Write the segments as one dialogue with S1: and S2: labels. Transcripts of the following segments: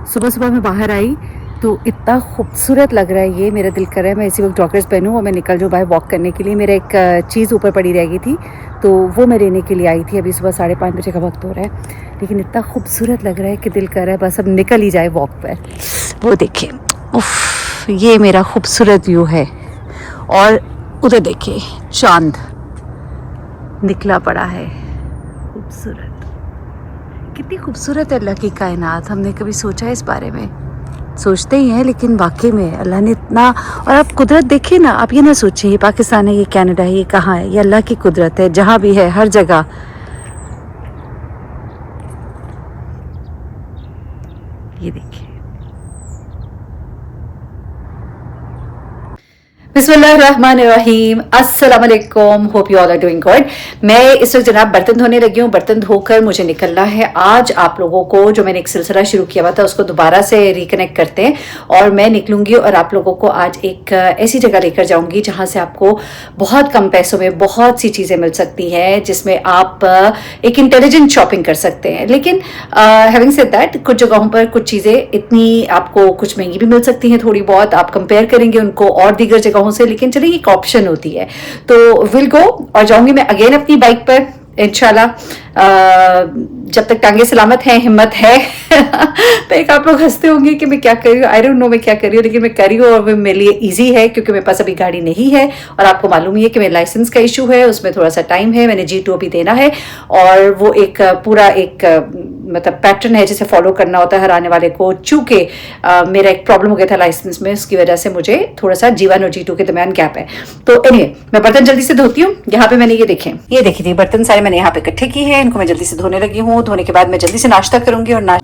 S1: सुबह सुबह मैं बाहर आई तो इतना खूबसूरत लग रहा है ये, मेरा दिल कर रहा है मैं इसी वक्त जॉगर्स पहनूं और मैं निकल जाऊँ बाहर वॉक करने के लिए। मेरा एक चीज़ ऊपर पड़ी रह गई थी तो वो मैं लेने के लिए आई थी। अभी सुबह 5:30 बजे का वक्त हो रहा है, लेकिन इतना खूबसूरत लग रहा है कि दिल कर रहा है बस अब निकल ही जाए वॉक पर। वो देखिए, उफ, ये मेरा खूबसूरत व्यू है और उधर देखिए चांद निकला पड़ा है। खूबसूरत, कितनी खूबसूरत है अल्लाह की कायनात। हमने कभी सोचा है इस बारे में? सोचते ही हैं, लेकिन वाकई में अल्लाह ने इतना। और आप कुदरत देखिए ना, आप ये ना सोचिए ये पाकिस्तान है, ये कनाडा है, ये कहाँ है, ये अल्लाह की कुदरत है। जहाँ भी है, हर जगह। ये देखिए, बिस्मिल्लाहिर्रहमानिर्रहीम, अस्सलाम वालेकुम, hope you all are doing good. मैं इस वक्त जनाब बर्तन धोने लगी हूँ। बर्तन धोकर मुझे निकलना है। आज आप लोगों को जो मैंने एक सिलसिला शुरू किया हुआ था उसको दोबारा से रिकनेक्ट करते हैं और मैं निकलूंगी और आप लोगों को आज एक ऐसी जगह लेकर जाऊंगी जहाँ से आपको बहुत कम पैसों में बहुत सी चीज़ें मिल सकती हैं, जिसमें आप एक इंटेलिजेंट शॉपिंग कर सकते हैं। लेकिन हैविंग सेड दैट, कुछ जगहों पर कुछ चीज़ें इतनी आपको कुछ महंगी भी मिल सकती हैं, थोड़ी बहुत आप कंपेयर करेंगे उनको और दीगर जगहों से, लेकिन चलिए एक ऑप्शन होती है। तो विल गो और जाऊंगी मैं अगेन अपनी बाइक पर इंशाल्लाह, जब तक टांगे सलामत हैं, हिम्मत है। तो एक आप लोग हंसते होंगे कि मैं क्या कर रही हूँ, आई डोंट नो मैं क्या कर रही हूँ, लेकिन मैं कर रही हूँ और वो मेरे लिए इजी है क्योंकि मेरे पास अभी गाड़ी नहीं है और आपको मालूम ही है कि मेरे लाइसेंस का इशू है, उसमें थोड़ा सा टाइम है, मैंने G2 अभी देना है और वो एक पूरा एक मतलब पैटर्न है जिसे फॉलो करना होता है हर आने वाले को। चूंकि मेरा एक प्रॉब्लम हो गया था लाइसेंस में, उसकी वजह से मुझे थोड़ा सा G1 और G2 के दरमियान गैप है। तो एनीवे, मैं बर्तन जल्दी से धोती हूँ। यहाँ पे मैंने ये देखी थी बर्तन सारे मैंने यहाँ पे इकट्ठे किए हैं, इनको मैं जल्दी से धोने लगी हूँ। धोने के बाद मैं जल्दी से नाश्ता करूंगी और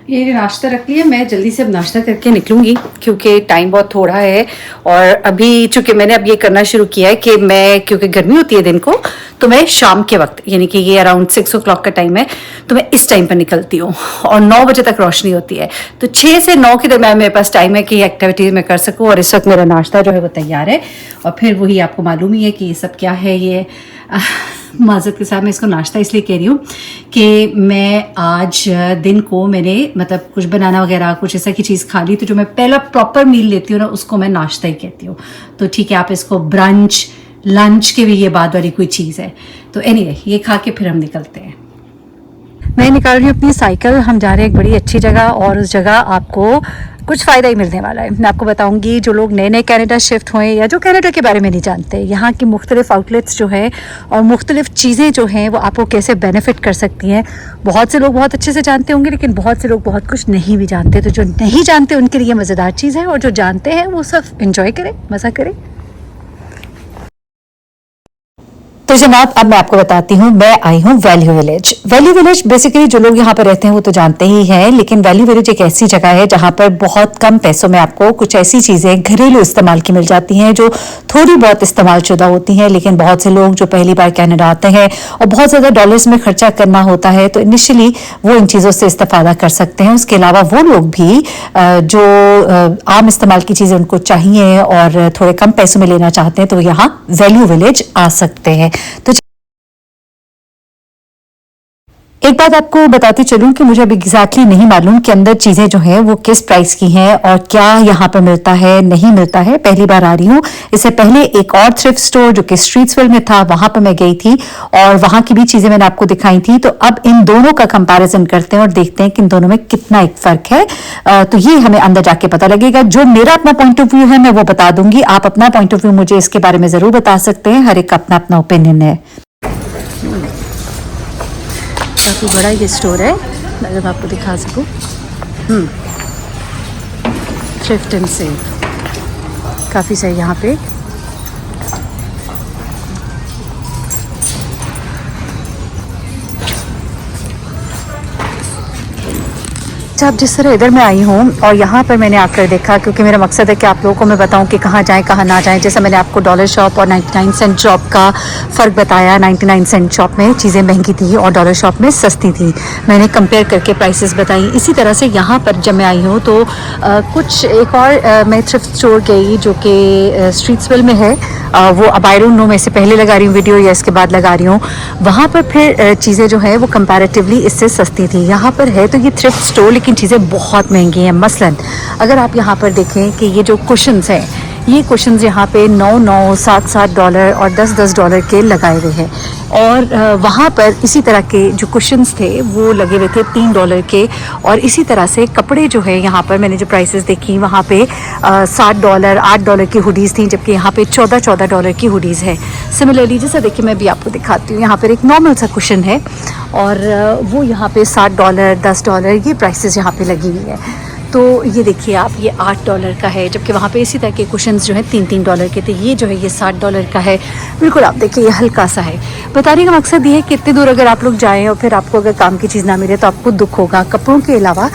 S1: ये नाश्ता रख लिया, मैं जल्दी से अब नाश्ता करके निकलूंगी क्योंकि टाइम बहुत थोड़ा है। और अभी चूंकि मैंने अब ये करना शुरू किया है कि मैं, क्योंकि गर्मी होती है दिन को, तो मैं शाम के वक्त यानी कि ये अराउंड 6 o'clock का टाइम है, तो मैं इस टाइम पर निकलती हूँ और 9 बजे तक रोशनी होती है। तो 6 से 9 के दरम्यान मेरे पास टाइम है कि एक्टिविटीज़ मैं कर सकूँ। और इस वक्त मेरा नाश्ता जो है वो तैयार है और फिर वही आपको मालूम ही है कि ये सब क्या है। ये माज़रत के साथ मैं इसको नाश्ता इसलिए कह रही हूँ कि मैं आज दिन को मैंने मतलब कुछ बनाना वगैरह कुछ ऐसा की चीज़ खा ली, तो जो मैं पहला प्रॉपर मील लेती हूँ ना उसको मैं नाश्ता ही कहती हूँ। तो ठीक है, आप इसको ब्रंच लंच के भी ये बाद वाली कोई चीज़ है। तो एनीवे, ये खा के फिर हम निकलते हैं। मैं निकाल रही हूँ अपनी साइकिल, हम जा रहे हैं एक बड़ी अच्छी जगह और उस जगह आपको कुछ फ़ायदा ही मिलने वाला है। मैं आपको बताऊंगी, जो लोग नए नए कनाडा शिफ्ट हुए या जो कनाडा के बारे में नहीं जानते, यहाँ की मुख्तलिफ आउटलेट्स जो है और मुख्तलिफ चीज़ें जो हैं वो आपको कैसे बेनिफिट कर सकती हैं। बहुत से लोग बहुत अच्छे से जानते होंगे, लेकिन बहुत से लोग बहुत कुछ नहीं भी जानते। तो जो नहीं जानते उनके लिए मज़ेदार चीज़ है और जो जानते हैं वो सब इंजॉय करें, मज़ा करें। तो जनाब, अब मैं आपको बताती हूँ, मैं आई हूँ value village. Value village basically जो लोग यहाँ पर रहते हैं वो तो जानते ही हैं, लेकिन वैल्यू विलेज एक ऐसी जगह है जहाँ पर बहुत कम पैसों में आपको कुछ ऐसी चीज़ें घरेलू इस्तेमाल की मिल जाती हैं जो थोड़ी बहुत इस्तेमाल शुदा होती हैं। लेकिन बहुत से लोग जो पहली बार कनाडा आते हैं और बहुत ज़्यादा डॉलर्स में खर्चा करना होता है, तो इनिशियली वो इन चीज़ों से इस्तेफादा कर सकते हैं। उसके अलावा वो लोग भी जो आम इस्तेमाल की चीज़ें उनको चाहिए और थोड़े कम पैसों में लेना चाहते हैं, तो यहाँ वैल्यू विलेज आ सकते हैं। तो एक बात आपको बताती चलूं कि मुझे अभी एग्जैक्टली नहीं मालूम कि अंदर चीज़ें जो हैं वो किस प्राइस की हैं और क्या यहाँ पर मिलता है नहीं मिलता है। पहली बार आ रही हूँ। इससे पहले एक और थ्रिफ्ट स्टोर जो कि स्ट्रीट्सविल में था, वहाँ पर मैं गई थी और वहाँ की भी चीज़ें मैंने आपको दिखाई थी। तो अब इन दोनों का कंपैरिजन करते हैं और देखते हैं कि इन दोनों में कितना एक फ़र्क है। तो ये हमें अंदर जाके पता लगेगा। जो मेरा अपना पॉइंट ऑफ व्यू है मैं वो बता दूंगी, आप अपना पॉइंट ऑफ व्यू मुझे इसके बारे में ज़रूर बता सकते हैं। हर एक का अपना अपना ओपिनियन है। काफ़ी बड़ा ये स्टोर है, अगर आपको दिखा सकूँ। थ्रिफ्ट एंड सेव काफ़ी सही यहाँ पे। अच्छा, अब जिस तरह इधर मैं आई हूँ और यहाँ पर मैंने आकर देखा, क्योंकि मेरा मकसद है कि आप लोगों को मैं बताऊँ कि कहाँ जाएँ कहाँ ना जाएँ। जैसे मैंने आपको डॉलर शॉप और 99 सेंट शॉप का फ़र्क बताया, 99 सेंट शॉप में चीज़ें महंगी थी और डॉलर शॉप में सस्ती थी। मैंने कंपेयर करके प्राइसेस बताई। इसी तरह से यहाँ पर जब मैं आई हूँ तो कुछ एक और मैं थ्रिफ्ट स्टोर गई जो कि स्ट्रीट्सविल में है। वो अब आई डोंट नो मैं इससे पहले लगा रही हूँ वीडियो या इसके बाद लगा रही हूँ। वहाँ पर फिर चीज़ें जो है वो कंपैरेटिवली इससे सस्ती थी। यहाँ पर है तो ये थ्रिफ्ट स्टोर, लेकिन लेकिन चीज़ें बहुत महंगी हैं। मसलन अगर आप यहाँ पर देखें कि ये जो कुशन्स हैं, ये कुशन्स यहाँ पे 9 7 डॉलर और 10 डॉलर के लगाए हुए हैं। और वहाँ पर इसी तरह के जो कुशन्स थे वो लगे हुए थे $3 के। और इसी तरह से कपड़े जो है यहाँ पर मैंने जो प्राइसेस देखी वहाँ पे $7 $8 की हुडीज़ थी, जबकि यहाँ पे $14 की हुडीज़ है। सिमिलरली जैसा देखिए मैं भी आपको दिखाती हूँ, यहाँ पर एक नॉर्मल सा कुशन है और वो यहाँ पे $7 $10 ये प्राइसेस यहाँ पे लगी हुई है। तो ये देखिए आप, ये $8 का है, जबकि वहाँ पे इसी तरह के कुशन्स जो हैं $3 के थे। ये जो है ये $7 का है। बिल्कुल आप देखिए ये हल्का सा है। बताने का मकसद ये है कि इतनी दूर अगर आप लोग जाएं और फिर आपको अगर काम की चीज़ ना मिले तो आपको दुख होगा। कपड़ों के अलावा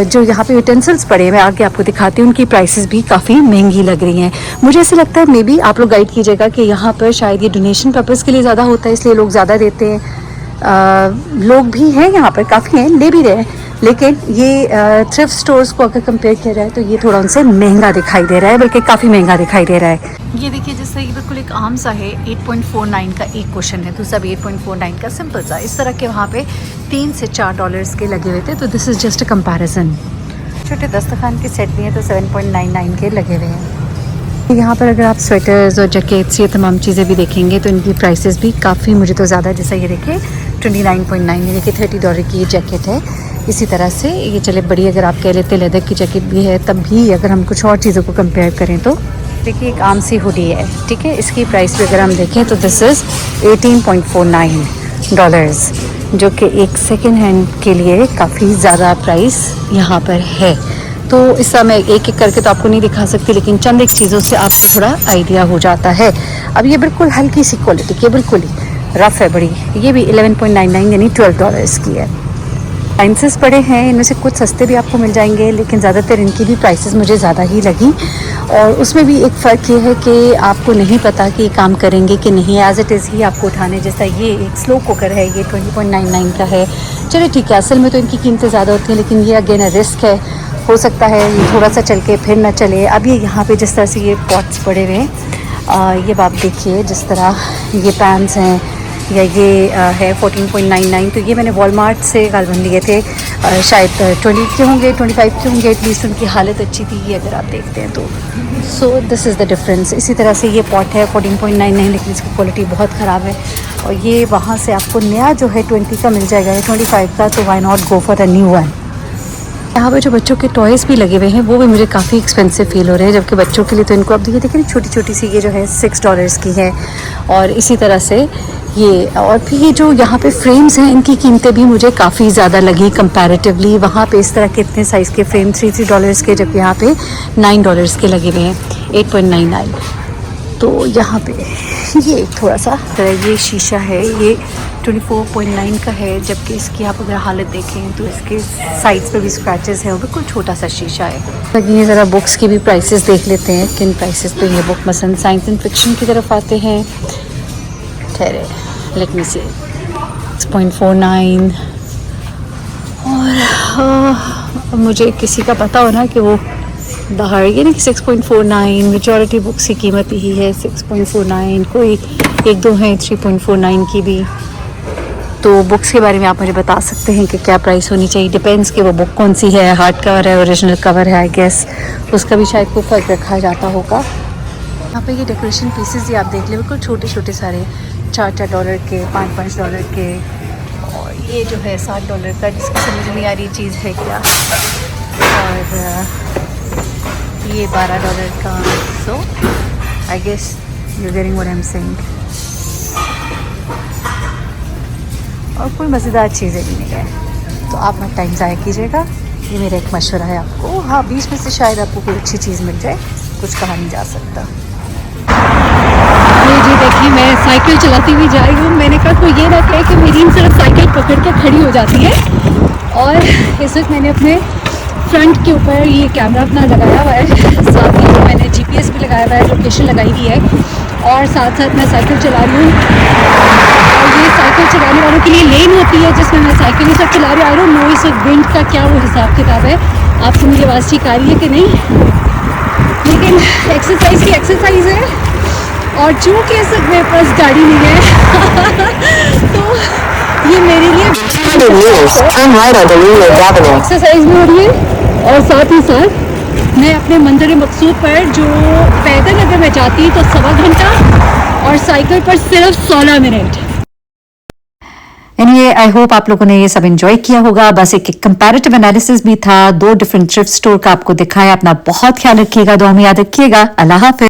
S1: जो यहाँ पे यूटेंसिल्स पड़े मैं आगे आपको दिखाती हूँ, उनकी प्राइसेस भी काफ़ी महंगी लग रही हैं। मुझे ऐसे लगता है मे बी आप लोग गाइड कीजिएगा कि यहाँ पर शायद ये डोनेशन पर्पज़ के लिए ज़्यादा होता है, इसलिए लोग ज़्यादा देते हैं। लोग भी हैं यहाँ पर, काफ़ी हैं, ले भी रहे हैं, लेकिन ये थ्रिफ्ट स्टोर्स को अगर कंपेयर किया जाए तो ये थोड़ा उनसे महंगा दिखाई दे रहा है, बल्कि काफ़ी महंगा दिखाई दे रहा है। ये देखिए जैसे ये बिल्कुल एक आम सा है, 8.49 का एक क्वेश्चन है, दूसरा भी 8.49 का सिंपल सा। इस तरह के वहाँ पे $3 से $4 के लगे हुए थे। तो this is just a comparison. छोटे दस्तरखान के सेट भी हैं तो 7.99 के लगे हुए हैं। यहाँ पर अगर आप स्वेटर्स और जैकेट्स ये तमाम चीज़ें भी देखेंगे तो इनकी प्राइसेस भी काफ़ी, मुझे तो ज़्यादा, जैसा ये देखिए 29.9 यानी कि $30 की ये जैकेट है। इसी तरह से ये चले बड़ी, अगर आप कह लेते लेदर की जैकेट भी है, तब भी अगर हम कुछ और चीज़ों को कंपेयर करें तो देखिए एक आम सी हुडी है, ठीक है, इसकी प्राइस भी अगर हम देखें तो दिस इज़ $18.49, जो कि एक सेकेंड हैंड के लिए काफ़ी ज़्यादा प्राइस यहाँ पर है। तो इस समय एक एक करके तो आपको नहीं दिखा सकती, लेकिन चंद एक चीज़ों से आपको थोड़ा आइडिया हो जाता है। अब ये बिल्कुल हल्की सी क्वालिटी की, बिल्कुल ही रफ़ है बड़ी, ये भी 11.99 यानी $12 की है। अप्लाइंसेस पड़े हैं, इनमें से कुछ सस्ते भी आपको मिल जाएंगे, लेकिन ज़्यादातर इनकी भी प्राइसेस मुझे ज़्यादा ही लगी। और उसमें भी एक फ़र्क ये है कि आपको नहीं पता कि ये काम करेंगे कि नहीं, एज़ इट इज़ ही आपको उठाने। जैसा ये एक स्लो कुकर है, ये 20.99 का है। चलिए ठीक है, असल में तो इनकी कीमतें ज़्यादा होती हैं, लेकिन ये अगेन रिस्क है, हो सकता है ये थोड़ा सा चल के फिर ना चले। अब ये यहाँ पे जिस तरह से ये पॉट्स पड़े हुए हैं, ये आप देखिए जिस तरह ये पैन्स हैं, या ये है 14.99। तो ये मैंने वॉलमार्ट से गालबन लिए थे, शायद 20 के होंगे, 25 के होंगे, एटलीस्ट उनकी हालत अच्छी थी ये अगर आप देखते हैं तो। So this is the difference. इसी तरह से ये पॉट है 14.99, लेकिन इसकी क्वालिटी बहुत ख़राब है। और ये वहाँ से आपको नया जो है 20 का मिल जाएगा, 25 का, तो why not go for a new one. यहाँ पे जो बच्चों के टॉयज़ भी लगे हुए हैं वो भी मुझे काफ़ी एक्सपेंसिव फील हो रहे हैं, जबकि बच्चों के लिए तो इनको आप देखिए छोटी छोटी सी ये जो है $6 की है। और इसी तरह से ये, और फिर ये जो यहाँ पे फ्रेम्स हैं इनकी कीमतें भी मुझे काफ़ी ज़्यादा लगी कंपैरेटिवली। वहाँ पे इस तरह के इतने साइज़ के फ्रेम $3 के, जबकि यहाँ पे $9 के लगे हुए हैं, 8.99। तो यहाँ पे ये थोड़ा सा ये शीशा है, ये 24.9 का है, जबकि इसकी आप अगर हालत देखें तो इसके साइड्स पे भी स्क्रैचेस हैं और बिल्कुल छोटा सा शीशा है। ये ज़रा बुक्स की भी प्राइसेस देख लेते हैं, किन प्राइसेस पे ये बुक, मसलन साइंस एंड फिक्शन की तरफ आते हैं। ठहरे, लेट मी सी, 6.49। और मुझे किसी का पता हो ना कि वो बाहर ये ना कि 6.49, मेजॉरिटी बुक्स की कीमत ही है 6.49, कोई एक दो हैं 3.49 की भी। तो बुक्स के बारे में आप मुझे बता सकते हैं कि क्या प्राइस होनी चाहिए, डिपेंड्स कि वो बुक कौन सी है, हार्ड कवर है, ओरिजिनल कवर है, आई गेस उसका भी शायद कोई फ़र्क रखा जाता होगा। यहाँ पे ये डेकोरेशन पीसेस ही आप देख ले, बिल्कुल छोटे छोटे सारे, $4 के, $5 के। और ये जो है $7 का, जिसकी समझ नहीं आ रही चीज़ है क्या। और ये $12 का। So I guess you getting what I am saying. और कोई मज़ेदार चीज़ें भी नहीं है, तो आप मत टाइम ज़ाया कीजिएगा, ये मेरा एक मशवरा है आपको। हाँ, बीच में से शायद आपको कोई अच्छी चीज़ मिल जाए, कुछ कहा नहीं जा सकता। जी देखिए, मैं साइकिल चलाती हुई जा रही हूँ। मैंने कहा कोई ये ना कहे कि मेरी सिर्फ साइकिल पकड़ के खड़ी हो जाती है। और इस वक्त मैंने अपने फ्रंट के ऊपर ये कैमरा अपना लगाया हुआ है, साथ ही तो मैंने GPS भी लगाया हुआ है, लोकेशन लगाई हुई है, और साथ साथ मैं साइकिल चला रही हूँ। और ये साइकिल चलाने वालों के लिए लेन होती है जिसमें मैं साइकिल ही सब चला रही हूँ। आई डोंट नो इस विंड का क्या वो हिसाब किताब है, आपसे मुझे आवाज़ ठीक आ रही है कि नहीं, लेकिन एक्सरसाइज की एक्सरसाइज है। और चूँकि इस वक्त मेरे पास गाड़ी नहीं है तो ये मेरे लिए
S2: 200 meters, turn right onto Leland Avenue.
S1: Exercise भी हो रही है और साथ ही साथ मैं अपने मंदिर मकसूद पर जो पैदल अगर मैं जाती तो 1.25 घंटा और साइकिल पर सिर्फ 16 मिनट। एनीवे आई होप आप लोगों ने ये सब एंजॉय किया होगा। बस एक कंपैरेटिव एनालिसिस भी था, 2 डिफरेंट थ्रिफ्ट स्टोर का आपको दिखाया। अपना बहुत ख्याल रखिएगा, दुआ में याद रखिएगा। अल्लाह हाफिज।